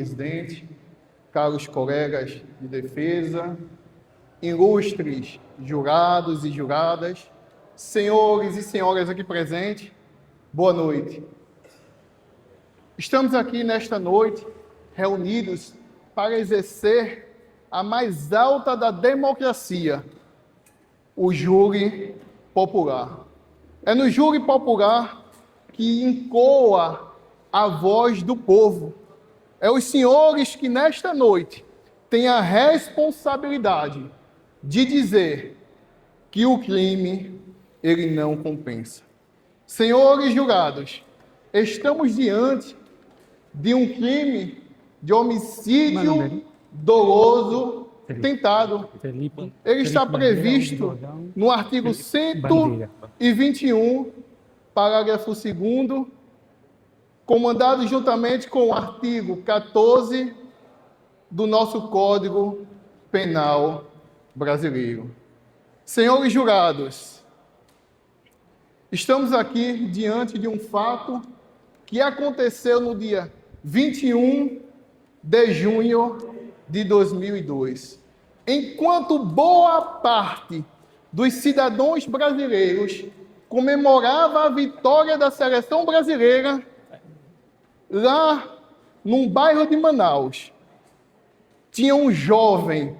presidente, caros colegas de defesa, ilustres jurados e juradas, senhores e senhoras aqui presentes, boa noite. Estamos aqui nesta noite reunidos para exercer a mais alta da democracia, o júri popular. É no júri popular que encoa a voz do povo. É os senhores que nesta noite têm a responsabilidade de dizer que o crime ele não compensa. Senhores jurados, estamos diante de um crime de homicídio doloso tentado. Ele está previsto no artigo 121, parágrafo 2º, comandado juntamente com o artigo 14 do nosso Código Penal brasileiro. Senhores jurados, estamos aqui diante de um fato que aconteceu no dia 21 de junho de 2002. Enquanto boa parte dos cidadãos brasileiros comemorava a vitória da seleção brasileira, lá num bairro de Manaus, tinha um jovem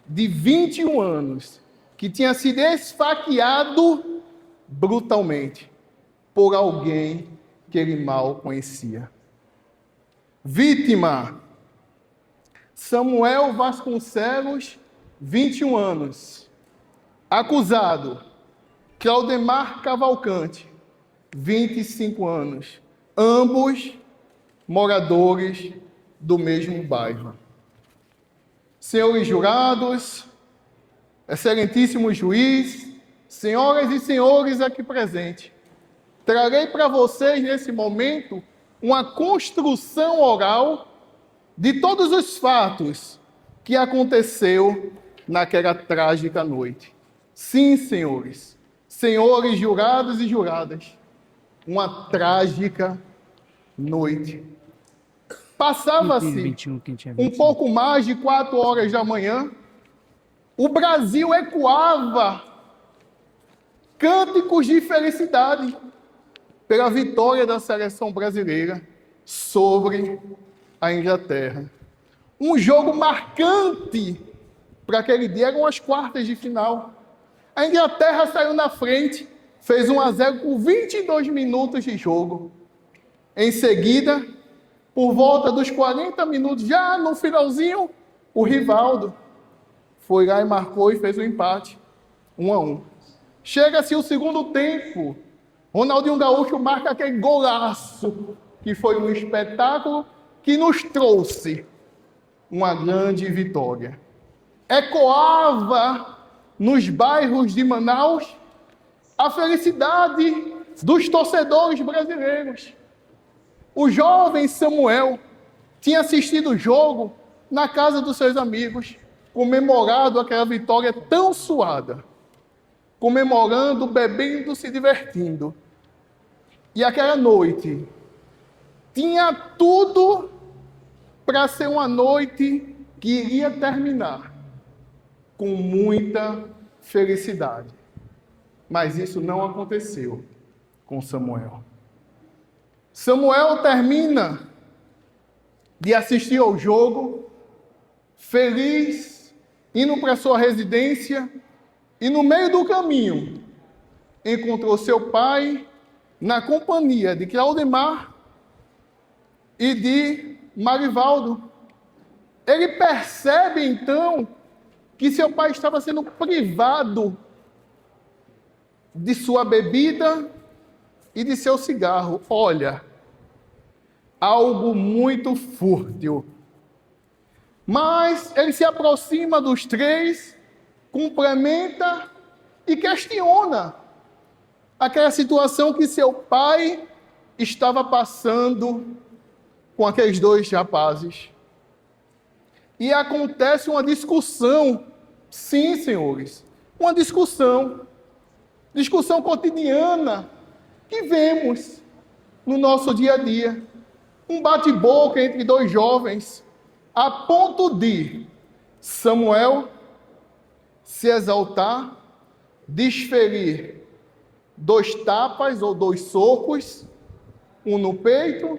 de 21 anos que tinha sido esfaqueado brutalmente por alguém que ele mal conhecia. Vítima: Samuel Vasconcelos, 21 anos. Acusado: Claudemar Cavalcante, 25 anos. Ambos moradores do mesmo bairro. Senhores jurados, excelentíssimo juiz, senhoras e senhores aqui presentes, trarei para vocês, nesse momento, uma construção oral de todos os fatos que aconteceu naquela trágica noite. Sim, senhores jurados e juradas, uma trágica noite. Passava-se um pouco mais de 4 horas da manhã, o Brasil ecoava cânticos de felicidade pela vitória da seleção brasileira sobre a Inglaterra. Um jogo marcante para aquele dia, eram as quartas de final. A Inglaterra saiu na frente, fez 1-0 com 22 minutos de jogo. Em seguida, por volta dos 40 minutos, já no finalzinho, o Rivaldo foi lá e marcou e fez o empate, 1-1. Chega-se o segundo tempo, Ronaldinho Gaúcho marca aquele golaço, que foi um espetáculo que nos trouxe uma grande vitória. Ecoava nos bairros de Manaus a felicidade dos torcedores brasileiros. O jovem Samuel tinha assistido o jogo na casa dos seus amigos, comemorado aquela vitória tão suada, comemorando, bebendo, se divertindo. E aquela noite tinha tudo para ser uma noite que iria terminar com muita felicidade. Mas isso não aconteceu com Samuel. Samuel termina de assistir ao jogo, feliz, indo para sua residência, e no meio do caminho encontrou seu pai na companhia de Claudemar e de Marivaldo. Ele percebe então que seu pai estava sendo privado de sua bebida e de seu cigarro. Olha, algo muito fútil. Mas ele se aproxima dos três, cumprimenta e questiona aquela situação que seu pai estava passando com aqueles dois rapazes. E acontece uma discussão. Sim, senhores, uma discussão cotidiana que vemos no nosso dia a dia. um bate-boca entre dois jovens, a ponto de Samuel se exaltar, desferir 2 tapas ou 2 socos, um no peito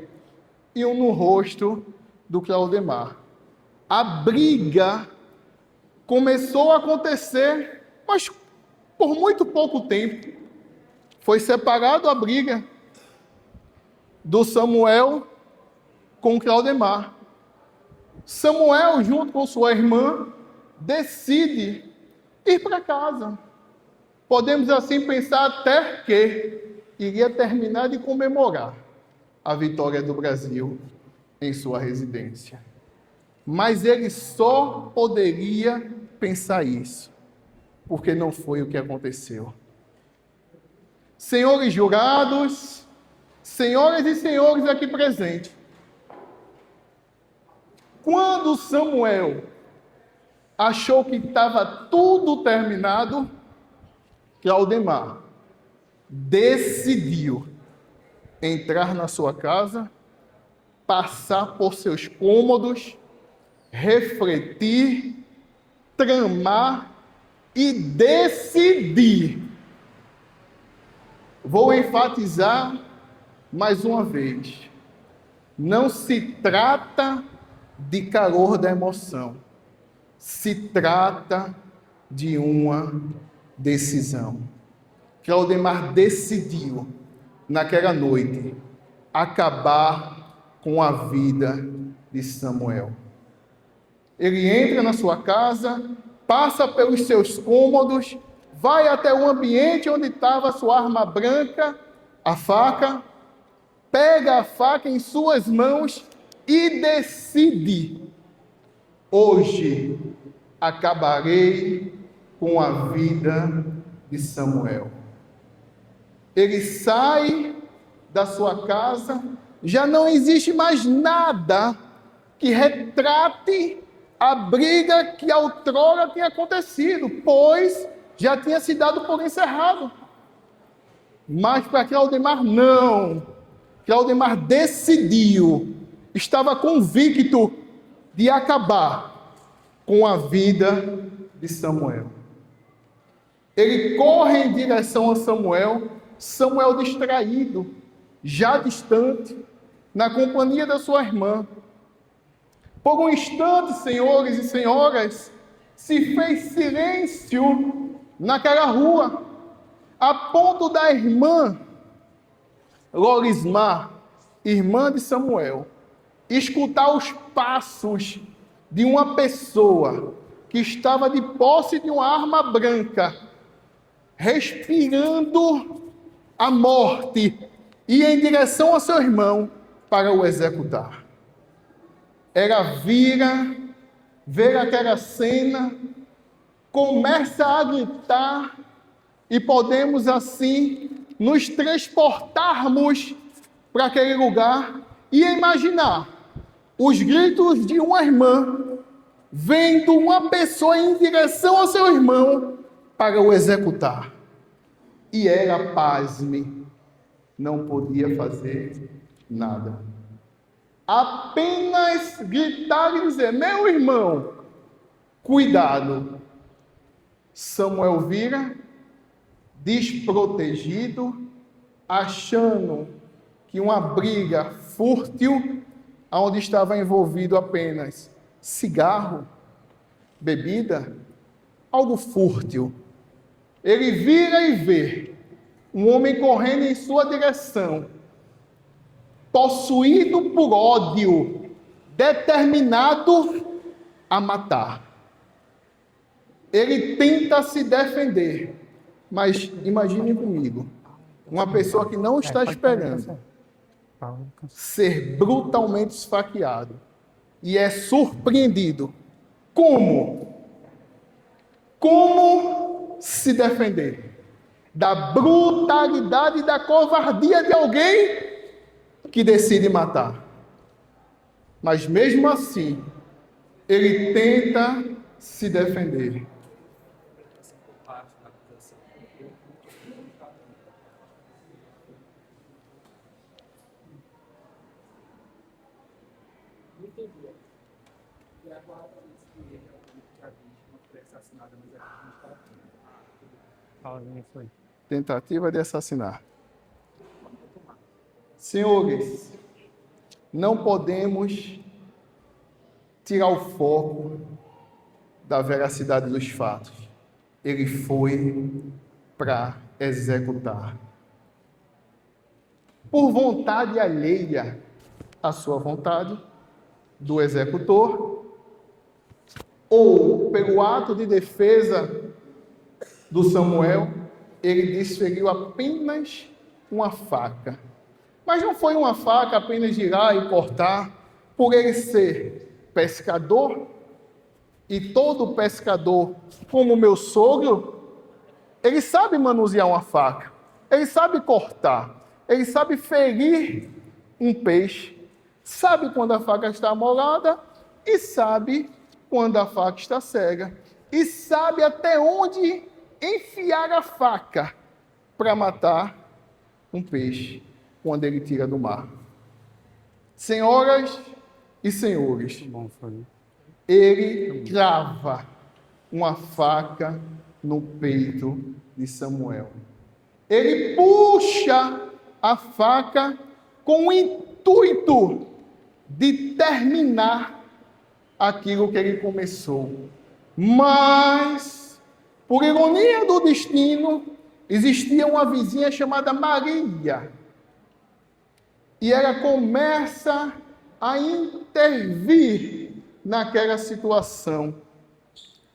e um no rosto do Claudemar. A briga começou a acontecer, mas por muito pouco tempo. Foi separado a briga do Samuel com Claudemar. Samuel, junto com sua irmã, decide ir para casa. Podemos assim pensar até que iria terminar de comemorar a vitória do Brasil em sua residência. Mas ele só poderia pensar isso, porque não foi o que aconteceu. Senhores jurados, senhoras e senhores aqui presentes, quando Samuel achou que estava tudo terminado, Claudemar decidiu entrar na sua casa, passar por seus cômodos, refletir, tramar e decidir. Vou enfatizar mais uma vez. Não se trata de calor da emoção. Se trata de uma decisão. Claudemar decidiu, naquela noite, acabar com a vida de Samuel. Ele entra na sua casa, passa pelos seus cômodos, vai até o ambiente onde estava a sua arma branca, a faca, pega a faca em suas mãos e decide: hoje acabarei com a vida de Samuel. Ele sai da sua casa, já não existe mais nada que retrate a briga que outrora tinha acontecido, pois já tinha se dado por encerrado. Mas para Claudemar, não. Claudemar decidiu, estava convicto de acabar com a vida de Samuel. Ele corre em direção a Samuel, Samuel distraído, já distante, na companhia da sua irmã. Por um instante, senhores e senhoras, se fez silêncio naquela rua, a ponto da irmã Lorismar, irmã de Samuel, escutar os passos de uma pessoa que estava de posse de uma arma branca, respirando a morte, e em direção ao seu irmão para o executar. Ela ver aquela cena, começa a gritar, e podemos assim nos transportarmos para aquele lugar e imaginar os gritos de uma irmã vendo uma pessoa em direção ao seu irmão para o executar. E ela, pasme, não podia fazer nada. Apenas gritar e dizer: meu irmão, cuidado. Samuel vira, desprotegido, achando que uma briga fútil, onde estava envolvido apenas cigarro, bebida, algo fútil. Ele vira e vê um homem correndo em sua direção, possuído por ódio, determinado a matar. Ele tenta se defender, mas imagine comigo, uma pessoa que não está esperando ser brutalmente esfaqueado e é surpreendido. Como se defender da brutalidade e da covardia de alguém que decide matar? Mas mesmo assim, ele tenta se defender. E a quarta vez que ele que a vítima foi assassinada, mas a vítima estava foi. Tentativa de assassinar. Senhores, não podemos tirar o foco da veracidade dos fatos. Ele foi para executar. Por vontade alheia à sua vontade, do executor, ou pelo ato de defesa do Samuel, ele desferiu apenas uma faca. Mas não foi uma faca apenas de ir lá e cortar, por ele ser pescador, e todo pescador, como meu sogro, ele sabe manusear uma faca, ele sabe cortar, ele sabe ferir um peixe, sabe quando a faca está amolada e sabe quando a faca está cega, e sabe até onde enfiar a faca para matar um peixe quando ele tira do mar. Senhoras e senhores, ele crava uma faca no peito de Samuel. Ele puxa a faca com o intuito de terminar aquilo que ele começou. Mas, por ironia do destino, existia uma vizinha chamada Maria. E ela começa a intervir naquela situação.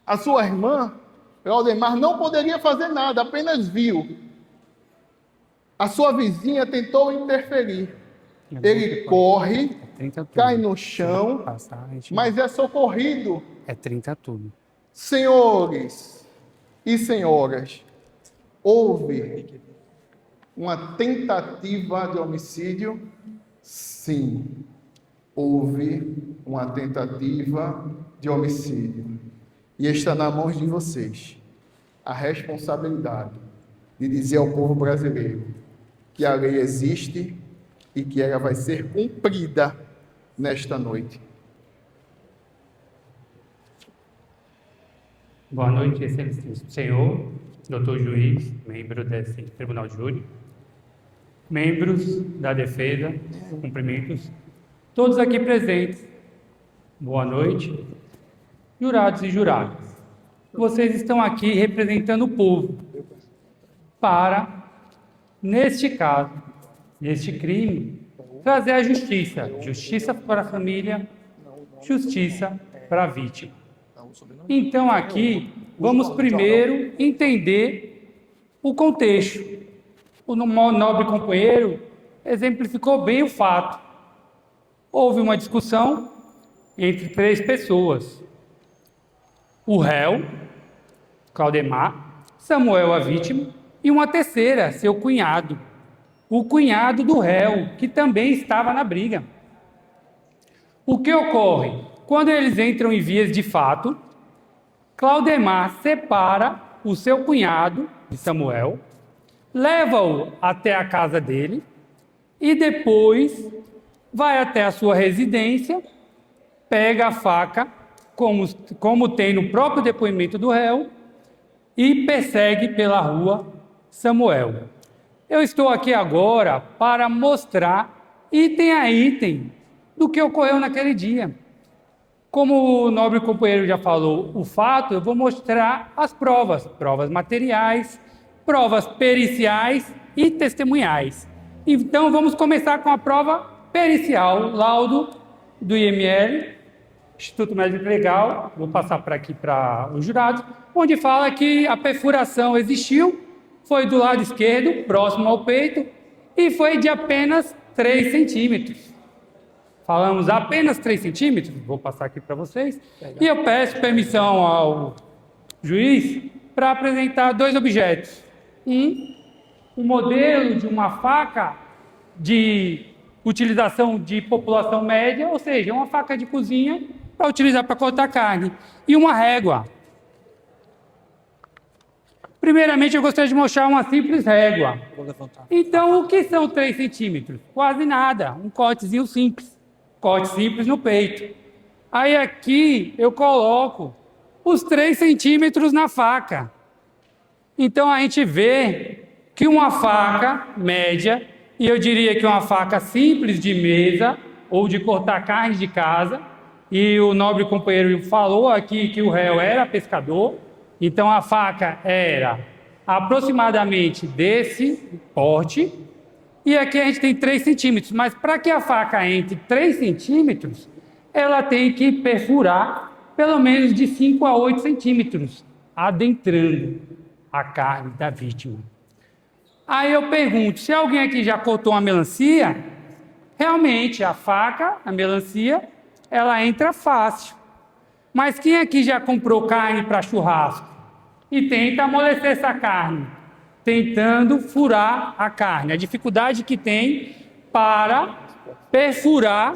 A sua irmã, Claudemar, não poderia fazer nada, apenas viu. A sua vizinha tentou interferir. Ele corre, cai no chão, mas é socorrido. É 30 tudo. Senhores e senhoras, houve uma tentativa de homicídio? Sim, houve uma tentativa de homicídio. E está nas mãos de vocês a responsabilidade de dizer ao povo brasileiro que a lei existe e que ela vai ser cumprida nesta noite. Boa noite, excelentíssimo senhor, doutor juiz, membro desse tribunal de júri, membros da defesa, cumprimentos, todos aqui presentes. Boa noite, jurados e juradas. Vocês estão aqui representando o povo para, neste caso, neste crime, trazer a justiça. Justiça para a família, justiça para a vítima. Então, aqui, vamos primeiro entender o contexto. O nobre companheiro exemplificou bem o fato. Houve uma discussão entre 3 pessoas. O réu, Claudemar, Samuel, a vítima, e uma terceira, seu cunhado. O cunhado do réu, que também estava na briga. O que ocorre? Quando eles entram em vias de fato, Claudemar separa o seu cunhado, de Samuel, leva-o até a casa dele e depois vai até a sua residência, pega a faca, como tem no próprio depoimento do réu, e persegue pela rua Samuel. Eu estou aqui agora para mostrar item a item do que ocorreu naquele dia. Como o nobre companheiro já falou o fato, eu vou mostrar as provas materiais, provas periciais e testemunhais. Então, vamos começar com a prova pericial, laudo do IML, Instituto Médico Legal, vou passar para aqui para os jurados, onde fala que a perfuração existiu, foi do lado esquerdo, próximo ao peito, e foi de apenas 3 centímetros. Falamos apenas 3 centímetros, vou passar aqui para vocês, e eu peço permissão ao juiz para apresentar 2 objetos. Um modelo de uma faca de utilização de população média, ou seja, uma faca de cozinha para utilizar para cortar carne, e uma régua. Primeiramente, eu gostaria de mostrar uma simples régua. Então, o que são 3 centímetros? Quase nada, um cortezinho simples. Corte simples no peito. Aí aqui eu coloco os 3 centímetros na faca. Então a gente vê que uma faca média, e eu diria que uma faca simples de mesa ou de cortar carne de casa, e o nobre companheiro falou aqui que o réu era pescador, então a faca era aproximadamente desse porte, e aqui a gente tem 3 centímetros, mas para que a faca entre 3 centímetros, ela tem que perfurar pelo menos de 5 a 8 centímetros, adentrando a carne da vítima. Aí eu pergunto, se alguém aqui já cortou uma melancia, realmente a faca, a melancia, ela entra fácil. Mas quem aqui já comprou carne para churrasco e tenta amolecer essa carne, tentando furar a carne? A dificuldade que tem para perfurar.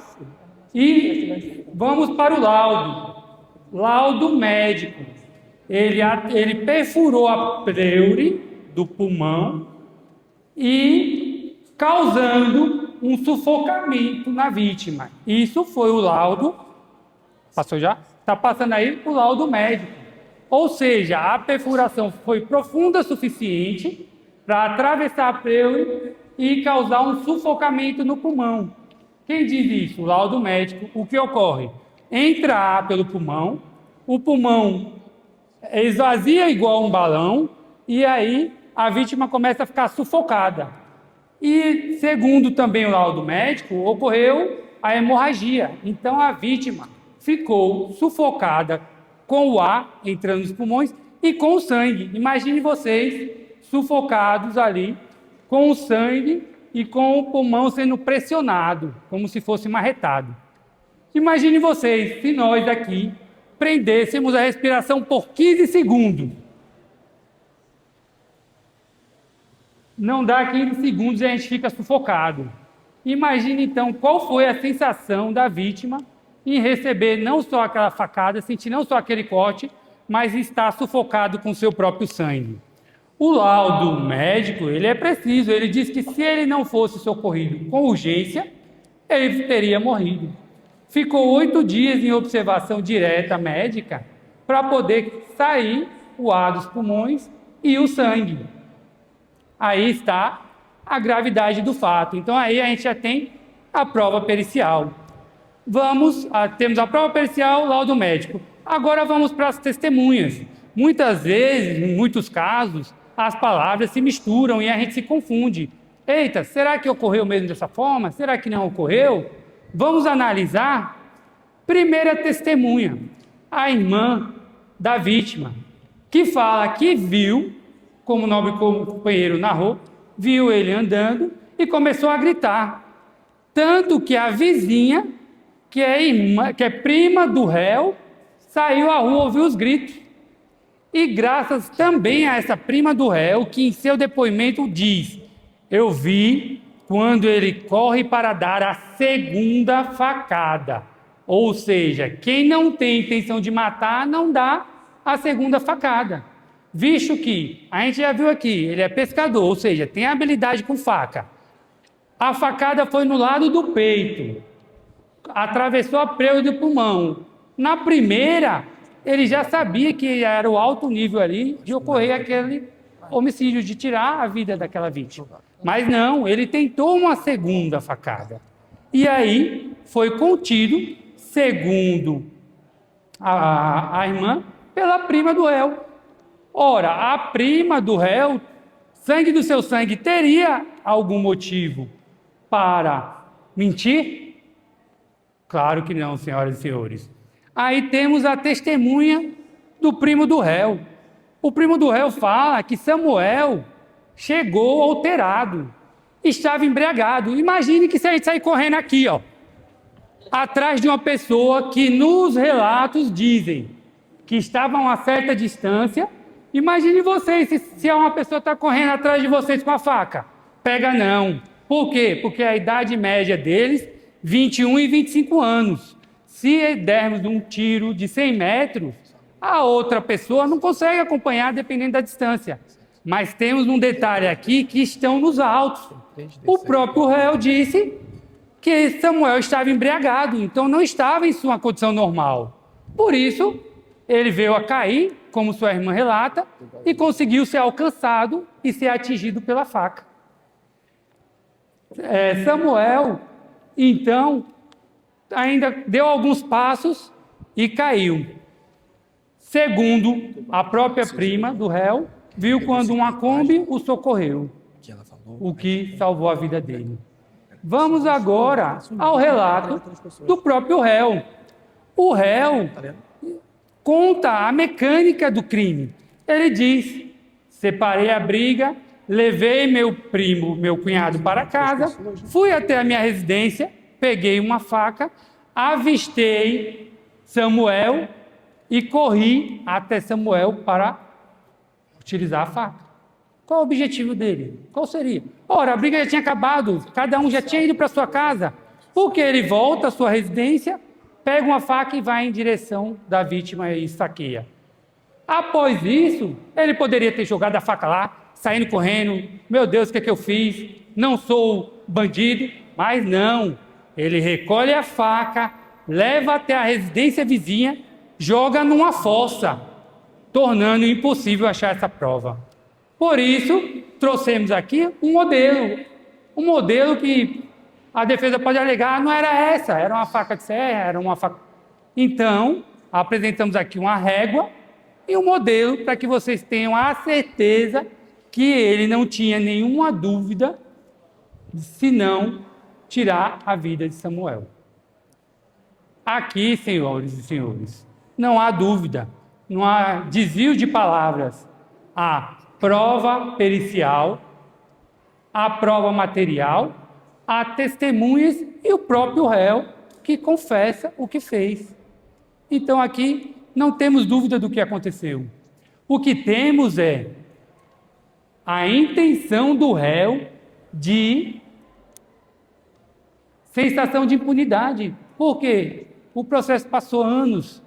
E vamos para o laudo. Laudo médico. Ele perfurou a pleure do pulmão e causando um sufocamento na vítima. Isso foi o laudo. Passou já? Está passando aí o laudo médico. Ou seja, a perfuração foi profunda o suficiente para atravessar a pleure e causar um sufocamento no pulmão. Quem diz isso? O laudo médico. O que ocorre? Entra ar pelo pulmão, o pulmão esvazia igual um balão e aí a vítima começa a ficar sufocada. E, segundo também o laudo médico, ocorreu a hemorragia. Então, a vítima ficou sufocada com o ar entrando nos pulmões e com o sangue. Imagine vocês sufocados ali com o sangue e com o pulmão sendo pressionado, como se fosse marretado. Imagine vocês se nós aqui prendêssemos a respiração por 15 segundos. Não dá 15 segundos e a gente fica sufocado. Imagine então qual foi a sensação da vítima em receber não só aquela facada, sentir não só aquele corte, mas estar sufocado com seu próprio sangue. O laudo médico, ele é preciso, ele diz que se ele não fosse socorrido com urgência, ele teria morrido. Ficou 8 dias em observação direta médica para poder sair o ar dos pulmões e o sangue. Aí está a gravidade do fato. Então aí a gente já tem a prova pericial. Temos a prova pericial, o laudo médico. Agora vamos para as testemunhas. Muitas vezes, em muitos casos, as palavras se misturam e a gente se confunde. Eita, será que ocorreu mesmo dessa forma? Será que não ocorreu? Vamos analisar. Primeira testemunha, a irmã da vítima, que fala que viu, como o nobre companheiro narrou, viu ele andando e começou a gritar. Tanto que a vizinha, que é prima do réu, saiu à rua ouvir os gritos. E graças também a essa prima do réu, que em seu depoimento diz: eu vi quando ele corre para dar a segunda facada. Ou seja, quem não tem intenção de matar, não dá a segunda facada. Visto que, a gente já viu aqui, ele é pescador, ou seja, tem habilidade com faca. A facada foi no lado do peito, atravessou a pleure do pulmão. Na primeira, ele já sabia que era o alto nível ali de ocorrer aquele homicídio, de tirar a vida daquela vítima. Mas não, ele tentou uma segunda facada. E aí foi contido, segundo a irmã, pela prima do réu. Ora, a prima do réu, sangue do seu sangue, teria algum motivo para mentir? Claro que não, senhoras e senhores. Aí temos a testemunha do primo do réu. O primo do réu fala que Samuel chegou alterado, estava embriagado. Imagine que se a gente sair correndo aqui, ó, atrás de uma pessoa que nos relatos dizem que estava a uma certa distância. Imagine vocês se uma pessoa está correndo atrás de vocês com a faca. Pega não. Por quê? Porque a idade média deles, 21 e 25 anos. Se dermos um tiro de 100 metros, a outra pessoa não consegue acompanhar dependendo da distância. Mas temos um detalhe aqui que estão nos autos. O próprio réu disse que Samuel estava embriagado, então não estava em sua condição normal. Por isso, ele veio a cair, como sua irmã relata, e conseguiu ser alcançado e ser atingido pela faca. Samuel, então, ainda deu alguns passos e caiu. Segundo a própria prima do réu, viu quando uma Kombi o socorreu, o que salvou a vida dele. Vamos agora ao relato do próprio réu. O réu conta a mecânica do crime. Ele diz: separei a briga, levei meu cunhado para casa, fui até a minha residência, peguei uma faca, avistei Samuel e corri até Samuel para utilizar a faca. Qual o objetivo dele? Qual seria? Ora, a briga já tinha acabado, cada um já tinha ido para sua casa. Porque ele volta à sua residência, pega uma faca e vai em direção da vítima e saqueia. Após isso, ele poderia ter jogado a faca lá, saindo correndo. Meu Deus, o que é que eu fiz? Não sou bandido. Mas não. Ele recolhe a faca, leva até a residência vizinha, joga numa fossa, tornando impossível achar essa prova. Por isso, trouxemos aqui um modelo que a defesa pode alegar não era essa, era uma faca de serra, era uma faca... Então, apresentamos aqui uma régua e um modelo para que vocês tenham a certeza que ele não tinha nenhuma dúvida se não tirar a vida de Samuel. Aqui, senhores e senhores, não há dúvida, não há desvio de palavras. Há prova pericial, há prova material, há testemunhas e o próprio réu que confessa o que fez. Então aqui não temos dúvida do que aconteceu. O que temos é a intenção do réu de sensação de impunidade. Por quê? O processo passou anos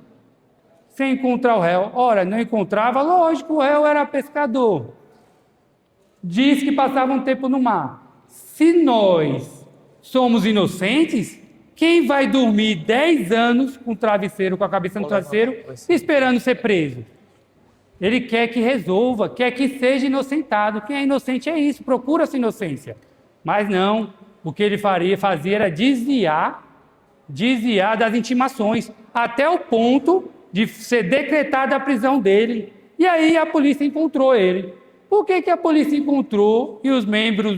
sem encontrar o réu. Ora, não encontrava, lógico, o réu era pescador. Diz que passava um tempo no mar. Se nós somos inocentes, quem vai dormir 10 anos com travesseiro, com a cabeça no travesseiro, esperando ser preso? Ele quer que resolva, quer que seja inocentado. Quem é inocente é isso, procura-se inocência. Mas não, o que ele fazia era desviar das intimações, até o ponto de ser decretada a prisão dele. E aí a polícia encontrou ele. Por que a polícia encontrou e os membros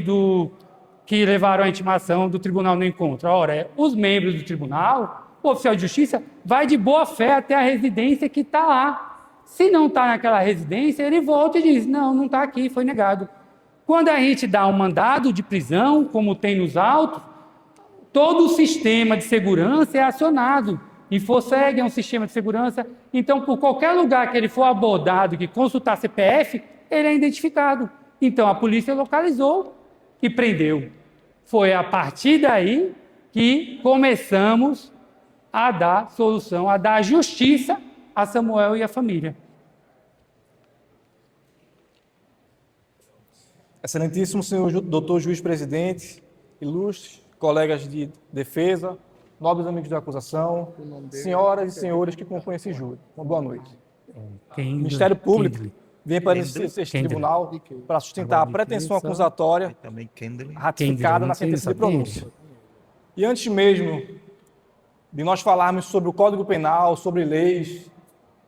que levaram a intimação do tribunal não encontram? Ora, os membros do tribunal, o oficial de justiça, vai de boa fé até a residência que está lá. Se não está naquela residência, ele volta e diz: não está aqui, foi negado. Quando a gente dá um mandado de prisão, como tem nos autos, todo o sistema de segurança é acionado. InfoSeg é um sistema de segurança. Então, por qualquer lugar que ele for abordado, que consultar CPF, ele é identificado. Então, a polícia localizou e prendeu. Foi a partir daí que começamos a dar solução, a dar justiça a Samuel e a família. Excelentíssimo senhor doutor juiz-presidente, ilustres colegas de defesa, nobres amigos da acusação, senhoras e senhores que compõem esse júri. Uma boa noite. O Ministério Público vem para este tribunal para sustentar a pretensão acusatória ratificada na sentença de pronúncia. E antes mesmo de nós falarmos sobre o Código Penal, sobre leis,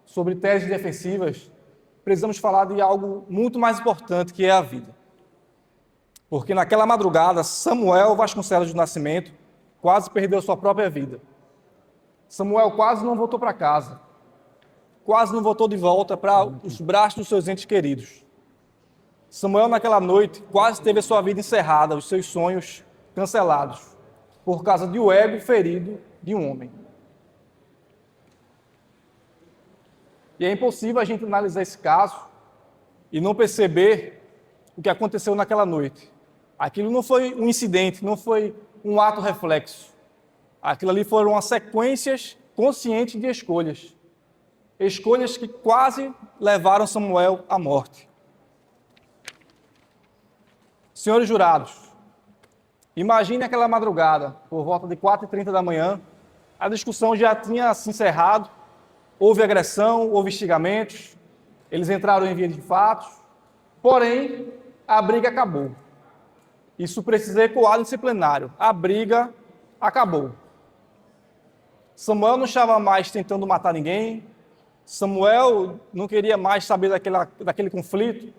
sobre teses defensivas, precisamos falar de algo muito mais importante, que é a vida. Porque naquela madrugada, Samuel Vasconcelos do Nascimento quase perdeu sua própria vida. Samuel quase não voltou para casa. Quase não voltou de volta para os braços dos seus entes queridos. Samuel, naquela noite, quase teve a sua vida encerrada, os seus sonhos cancelados, por causa do ego ferido de um homem. E é impossível a gente analisar esse caso e não perceber o que aconteceu naquela noite. Aquilo não foi um incidente, não foi um ato reflexo. Aquilo ali foram as sequências conscientes de escolhas. Escolhas que quase levaram Samuel à morte. Senhores jurados, Imagine aquela madrugada, por volta de 4h30 da manhã, a discussão já tinha se encerrado, houve agressão, houve instigamentos, eles entraram em via de fatos, porém, a briga acabou. Isso precisa ecoar no disciplinário. A briga acabou. Samuel não estava mais tentando matar ninguém, Samuel não queria mais saber daquele conflito,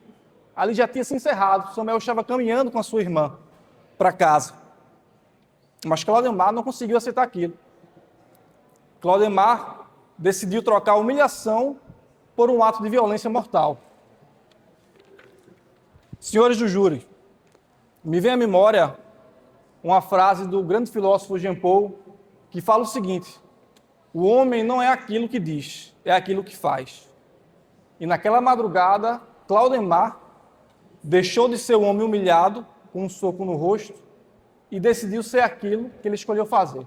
ali já tinha se encerrado, Samuel estava caminhando com a sua irmã para casa. Mas Claudemar não conseguiu aceitar aquilo. Claudemar decidiu trocar a humilhação por um ato de violência mortal. Senhores do júri, me vem à memória uma frase do grande filósofo Jean Paul, que fala o seguinte: o homem não é aquilo que diz, é aquilo que faz. E naquela madrugada, Claudemar deixou de ser um homem humilhado, com um soco no rosto, e decidiu ser aquilo que ele escolheu fazer.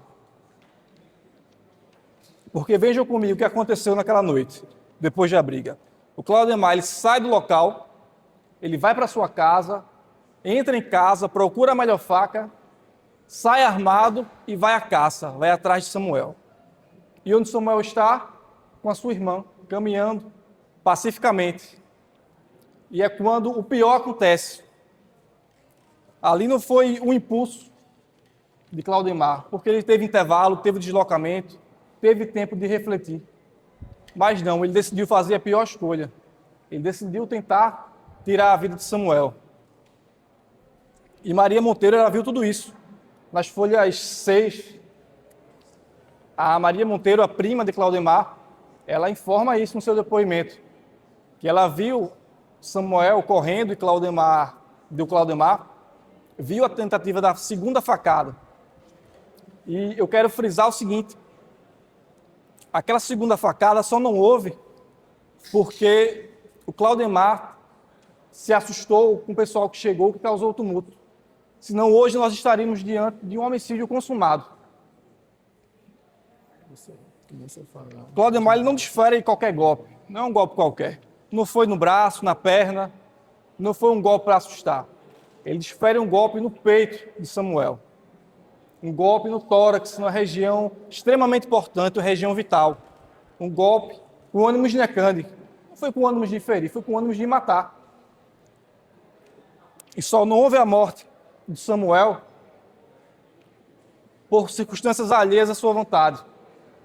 Porque vejam comigo o que aconteceu naquela noite, depois da briga. O Claudemar, ele sai do local, ele vai para sua casa, entra em casa, procura a melhor faca, sai armado e vai à caça, vai atrás de Samuel. E onde Samuel está? Com a sua irmã, caminhando pacificamente. E é quando o pior acontece. Ali não foi um impulso de Claudemar, porque ele teve intervalo, teve deslocamento, teve tempo de refletir. Mas não, ele decidiu fazer a pior escolha. Ele decidiu tentar tirar a vida de Samuel. E Maria Monteiro, ela viu tudo isso. Nas folhas 6, a Maria Monteiro, a prima de Claudemar, ela informa isso no seu depoimento, que ela viu Samuel correndo e Claudemar viu a tentativa da segunda facada. E eu quero frisar o seguinte: aquela segunda facada só não houve porque o Claudemar se assustou com o pessoal que chegou, que causou o tumulto. Senão hoje nós estaríamos diante de um homicídio consumado. Claudemar, ele não desfere qualquer golpe, não é um golpe qualquer. Não foi no braço, na perna, não foi um golpe para assustar. Ele desfere um golpe no peito de Samuel. Um golpe no tórax, numa região extremamente importante, uma região vital. Um golpe com ânimos de necande. Não foi com ânimos de ferir, foi com ânimos de matar. E só não houve a morte de Samuel por circunstâncias alheias à sua vontade.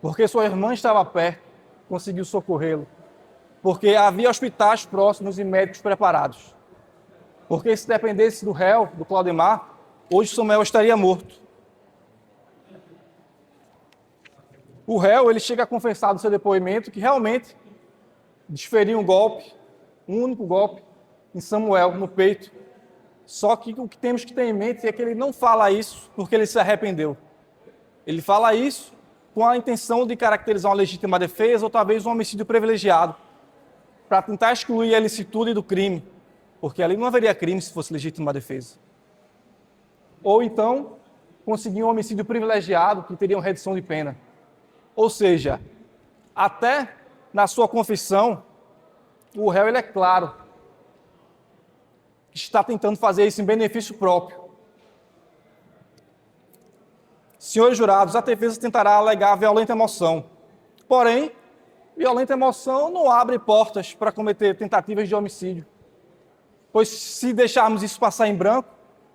Porque sua irmã estava perto, conseguiu socorrê-lo. Porque havia hospitais próximos e médicos preparados. Porque se dependesse do réu, do Claudemar, hoje Samuel estaria morto. O réu, ele chega a confessar no seu depoimento que realmente desferiu um golpe, um único golpe, em Samuel, no peito. Só que o que temos que ter em mente é que ele não fala isso porque ele se arrependeu. Ele fala isso com a intenção de caracterizar uma legítima defesa ou talvez um homicídio privilegiado, para tentar excluir a ilicitude do crime, porque ali não haveria crime se fosse legítima defesa. Ou então, conseguir um homicídio privilegiado que teria uma redução de pena. Ou seja, até na sua confissão, o réu, ele é claro, que está tentando fazer isso em benefício próprio. Senhores jurados, a defesa tentará alegar violenta emoção. Porém, violenta emoção não abre portas para cometer tentativas de homicídio. Pois se deixarmos isso passar em branco,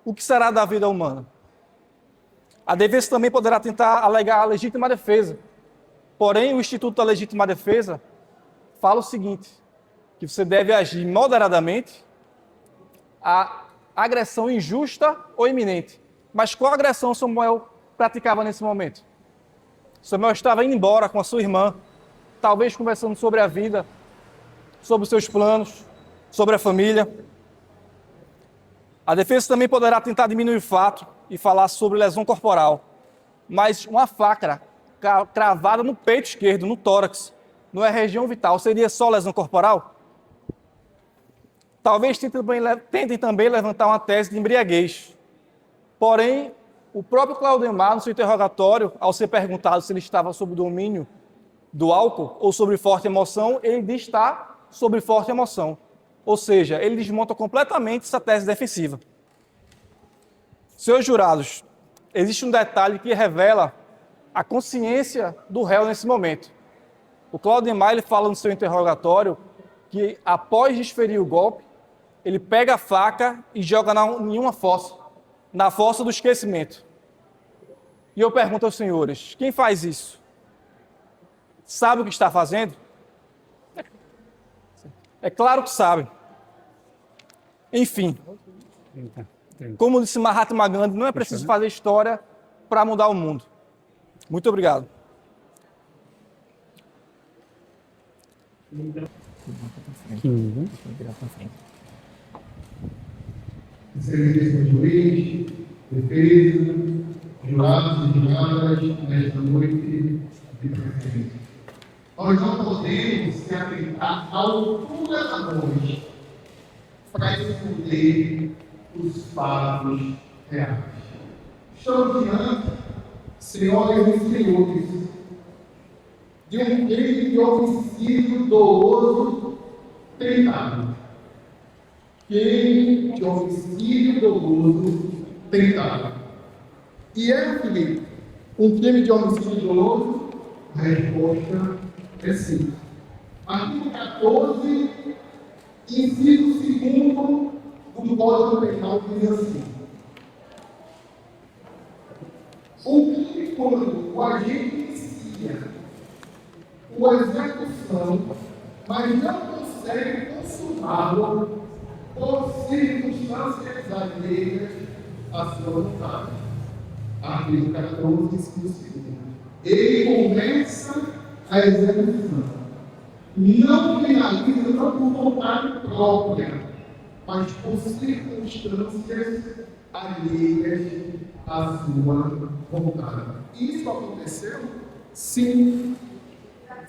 o que será da vida humana? A defesa também poderá tentar alegar a legítima defesa. Porém, o Instituto da Legítima Defesa fala o seguinte, que você deve agir moderadamente a agressão injusta ou iminente. Mas qual agressão Samuel praticava nesse momento? Samuel estava indo embora com a sua irmã, talvez conversando sobre a vida, sobre os seus planos, sobre a família. A defesa também poderá tentar diminuir o fato e falar sobre lesão corporal. Mas uma faca cravada no peito esquerdo, no tórax, não é região vital, seria só lesão corporal? Talvez tentem também levantar uma tese de embriaguez. Porém, o próprio Claudemar, no seu interrogatório, ao ser perguntado se ele estava sob o domínio do álcool ou sobre forte emoção, ele diz estar sobre forte emoção. Ou seja, ele desmonta completamente essa tese defensiva. Senhores jurados, existe um detalhe que revela a consciência do réu nesse momento. O Claudemar ele fala no seu interrogatório que, após desferir o golpe, ele pega a faca e joga em uma fossa, na fossa do esquecimento. E eu pergunto aos senhores, quem faz isso? Sabe o que está fazendo? É claro que sabe. Enfim, como disse Mahatma Gandhi, não é preciso fazer história para mudar o mundo. Muito obrigado. Excelentíssimo juiz, defesa, jurados e juradas, nesta noite de presente. Nós não podemos se atentar à altura da noite para esconder os fatos reais. Estamos diante, senhoras e senhores, de um crime de homicídio doloso tentado. Crime de homicídio doloso tentado. E é, Felipe, um crime de homicídio doloso? A resposta é sim. Artigo 14, inciso 2º do Código Penal diz assim: o crime quando o agente inicia a execução, mas não consegue consumá-lo por circunstâncias alheias à sua vontade. Artigo 14, inciso 2º. Ele começa a execução. Não finaliza não por vontade própria, mas por circunstâncias alheias à sua vontade. Isso aconteceu? Sim.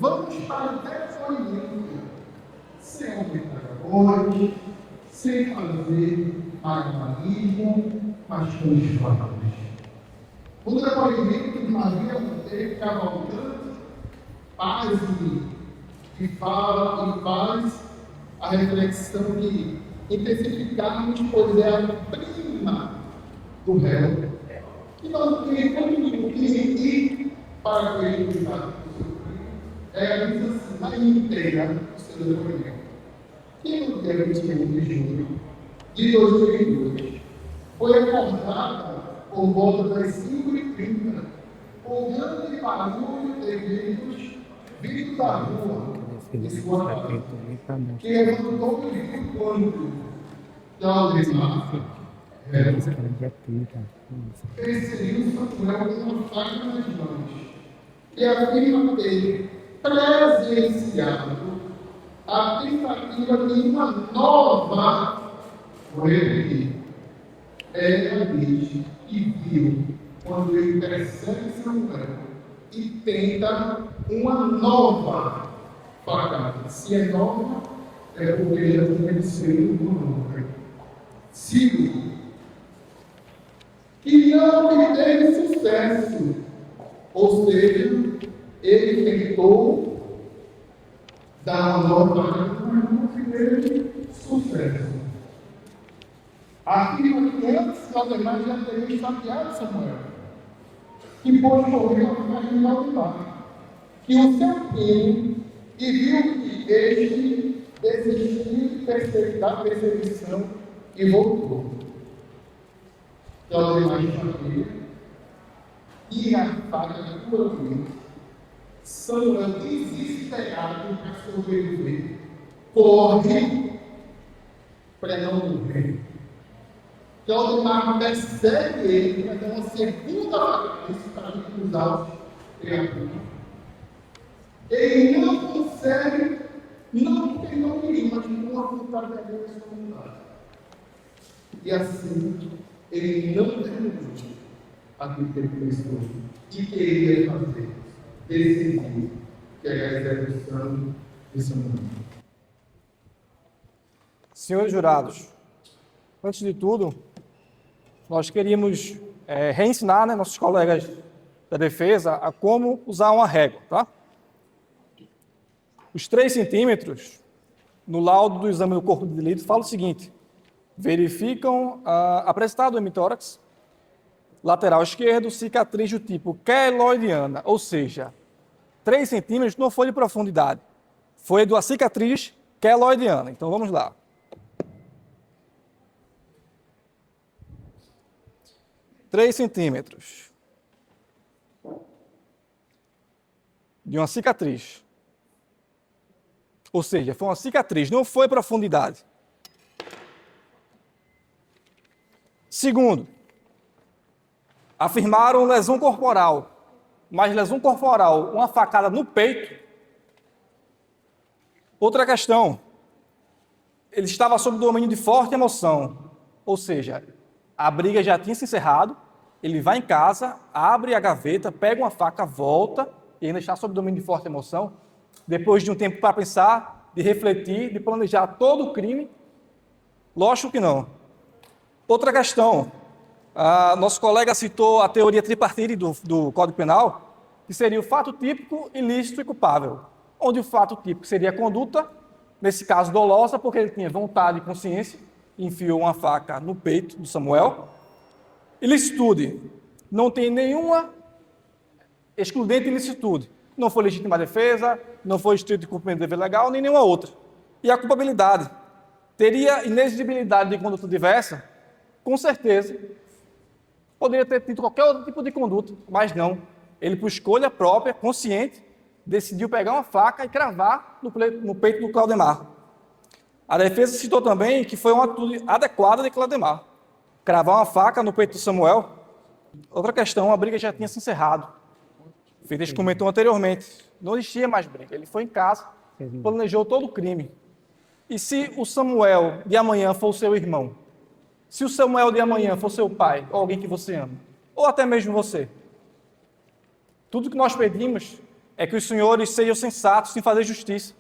Vamos para o depoimento. Sem aumentar sem fazer malabarismo, mas com os fatos. O depoimento de Maria Monteiro Cavalcante e faz a reflexão de intensificarmos, pois é a prima do réu, que não tem como ir para o ele que ela diz assim, na inteira do seu depoimento, que no dia 21 de julho de 2002 foi acordada por volta das 5h30, por grande barulho de gritos vindo da rua de sua casa, que levantou e viu quando Claudemar perseguiu Samuel com uma faca nas mãos e afirma ter presenciado a tentativa de uma nova rebelião. Ela diz que viu quando ele persegue Samuel e tenta uma nova facada. Se é nova, é porque já tinha sido uma. Segundo, que não teve sucesso, ou seja, ele tentou dar uma nova facada, mas não teve sucesso. Afirma que antes Claudemar já teria estapeado Samuel, que pôde correr atrás de Claudemar, que o seu filho, e viu que este desistiu da perseguição e voltou. Claudemar estapeia, e a faca da tua vida. Samuel, desesperado para sobreviver, corre para não morrer. Claudemar persegue ele para dar uma segunda vez para recusar os criaturas. Ele não consegue, não porque não queria, mas com uma vontade de Deus sua vontade. E assim, ele não terminou aquilo que ele pensou e queria fazer, decidiu, que era a execução de Samuel. Senhores jurados, antes de tudo, nós queríamos reensinar, nossos colegas da defesa a como usar uma régua, tá? Os 3 centímetros, no laudo do exame do corpo de delito, fala o seguinte: verificam apresentado o hemitórax, lateral esquerdo, cicatriz do tipo queloidiana, ou seja, 3 centímetros não foi de profundidade, foi de uma cicatriz queloidiana. Então vamos lá. Três centímetros de uma cicatriz. Ou seja, foi uma cicatriz, não foi profundidade. Segundo, afirmaram lesão corporal, mas lesão corporal, uma facada no peito. Outra questão, ele estava sob domínio de forte emoção, ou seja, a briga já tinha se encerrado, ele vai em casa, abre a gaveta, pega uma faca, volta, e ainda está sob domínio de forte emoção, depois de um tempo para pensar, de refletir, de planejar todo o crime? Lógico que não. Outra questão, nosso colega citou a teoria tripartite do Código Penal, que seria o fato típico, ilícito e culpável, onde o fato típico seria a conduta, nesse caso dolosa, porque ele tinha vontade e consciência, e enfiou uma faca no peito do Samuel. Ilicitude, não tem nenhuma excludente ilicitude. Não foi legítima defesa, não foi estrito de cumprimento de dever legal, nem nenhuma outra. E a culpabilidade, teria inexigibilidade de conduta diversa? Com certeza. Poderia ter tido qualquer outro tipo de conduta, mas não. Ele, por escolha própria, consciente, decidiu pegar uma faca e cravar no peito do Claudemar. A defesa citou também que foi uma atitude adequada de Claudemar. Cravar uma faca no peito do Samuel. Outra questão, a briga já tinha se encerrado. O Freitas comentou anteriormente, não existia mais briga. Ele foi em casa, planejou todo o crime. E se o Samuel de amanhã for o seu irmão? Se o Samuel de amanhã for seu pai, ou alguém que você ama? Ou até mesmo você? Tudo que nós pedimos é que os senhores sejam sensatos em fazer justiça.